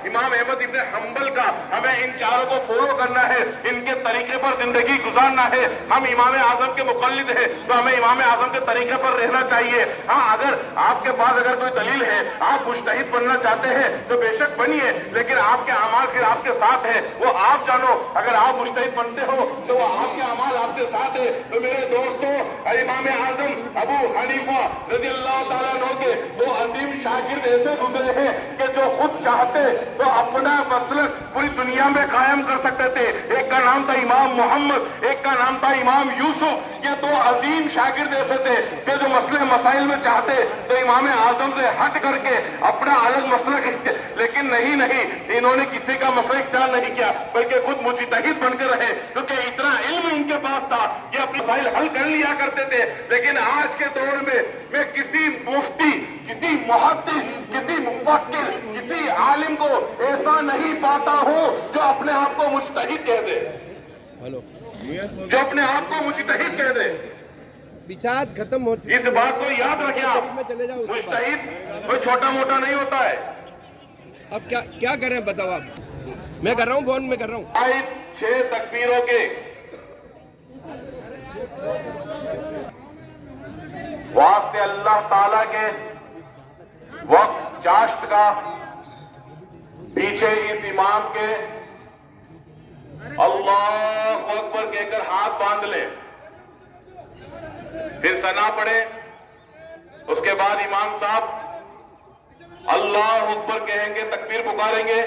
امام احمد ابن حنبل کا، ہمیں ان چاروں کو فالو کرنا ہے، ان کے طریقے پر زندگی گزارنا ہے۔ ہم امام اعظم کے مقلد ہیں تو ہمیں امام اعظم کے طریقے پر رہنا چاہیے۔ ہاں، اگر آپ کے پاس اگر کوئی دلیل ہے، آپ مجتہد بننا چاہتے ہیں تو بے شک بنیے، لیکن آپ کے اعمال پھر آپ کے ساتھ ہیں، وہ آپ جانو۔ اگر آپ مجتہد بنتے ہو تو وہ آپ کے اعمال آپ کے ساتھ ہے۔ تو میرے دوستو، امام اعظم ابو حنیفہ رضی اللہ تعالیٰ عنہ کے دو عظیم شاگرد ایسے گزرے ہیں کہ جو خود چاہتے تو اپنا مسلک پوری دنیا میں قائم کر سکتے تھے۔ ایک کا نام تھا امام محمد، ایک کا نام تھا امام یوسف۔ یہ دو عظیم شاگرد ایسے تھے کہ جو مسئلے مسائل میں چاہتے تو امام اعظم سے ہٹ کر کے اپنا الگ مسلک، لیکن نہیں، انہوں نے کسی کا مسئلہ اختیار نہیں کیا بلکہ خود مجتہد بن کے رہے، کیونکہ اتنا علم ان کے پاس تھا کہ اپنے مسائل حل کر لیا کرتے تھے۔ لیکن آج کے دور میں کسی مفتی، کسی محدث، کسی مفکر، کسی عالم کو ایسا نہیں پاتا ہوں جو اپنے آپ کو مجتہد کہہ دے، جو اپنے آپ کو مجتہد کہہ دے۔ بچات ختم ہو چکی ہے۔ اس بات کو یاد رکھیں آپ، مجتہد کوئی چھوٹا موٹا نہیں ہوتا ہے۔ اب کیا کریں بتاؤ آپ؟ میں کر رہا ہوں، فون میں کر رہا ہوں۔ 6 تکبیروں کے واسطے اللہ تعالیٰ کے وقت چاشت کا پیچھے اس امام کے اللہ اکبر کہہ کر ہاتھ باندھ لیں، پھر ثنا پڑھیں۔ اس کے بعد امام صاحب اللہ اکبر کہیں گے، تکبیر پکاریں گے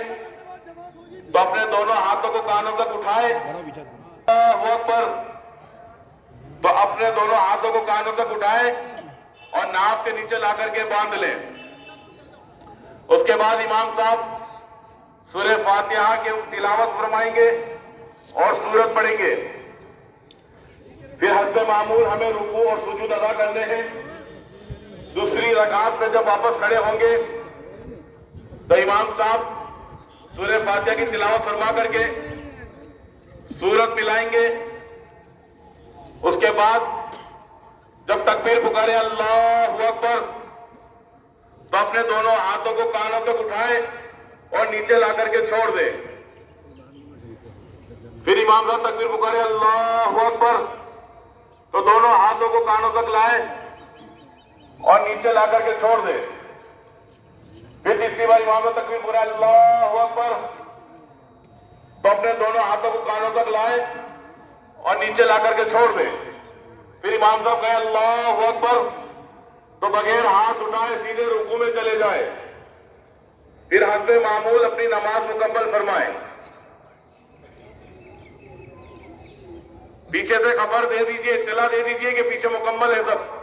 تو اپنے دونوں ہاتھوں کو کانوں تک اٹھائے، اللہ اکبر، تو اپنے دونوں ہاتھوں کو کانوں تک اٹھائے اور ناف کے نیچے لا کر کے باندھ لیں۔ اس کے بعد امام صاحب سورہ فاتحہ کی تلاوت فرمائیں گے اور سورت پڑھیں گے۔ پھر حسب معمول ہمیں رکوع اور سجود ادا کرنے ہیں۔ دوسری رکعت میں جب واپس کھڑے ہوں گے تو امام صاحب سورہ فاتحہ کی تلاوت فرما کر کے سورت ملائیں گے۔ اس کے بعد جب تکبیر پکارے اللہ اکبر تو اپنے دونوں ہاتھوں کو کانوں تک اٹھائے اور نیچے لا کر کے چھوڑ دیں۔ پھر امام صاحب تکبیر پکارے اللہ اکبر تو دونوں ہاتھوں کو کانوں تک لائے اور نیچے لا کر کے چھوڑ دیں۔ پھر تیسری بار امام صاحب تکبیر پکارے اللہ اکبر تو اپنے دونوں ہاتھوں کو کانوں تک لائے اور نیچے لا کر کے چھوڑ دیں۔ پھر امام صاحب کہے اللہ اکبر تو بغیر ہاتھ اٹھائے سیدھے رکوع میں چلے جائے۔ پھر حسب معمول اپنی نماز مکمل فرمائیں۔ پیچھے سے خبر دے دیجئے، اطلاع دے دیجئے کہ پیچھے مکمل ہے سب۔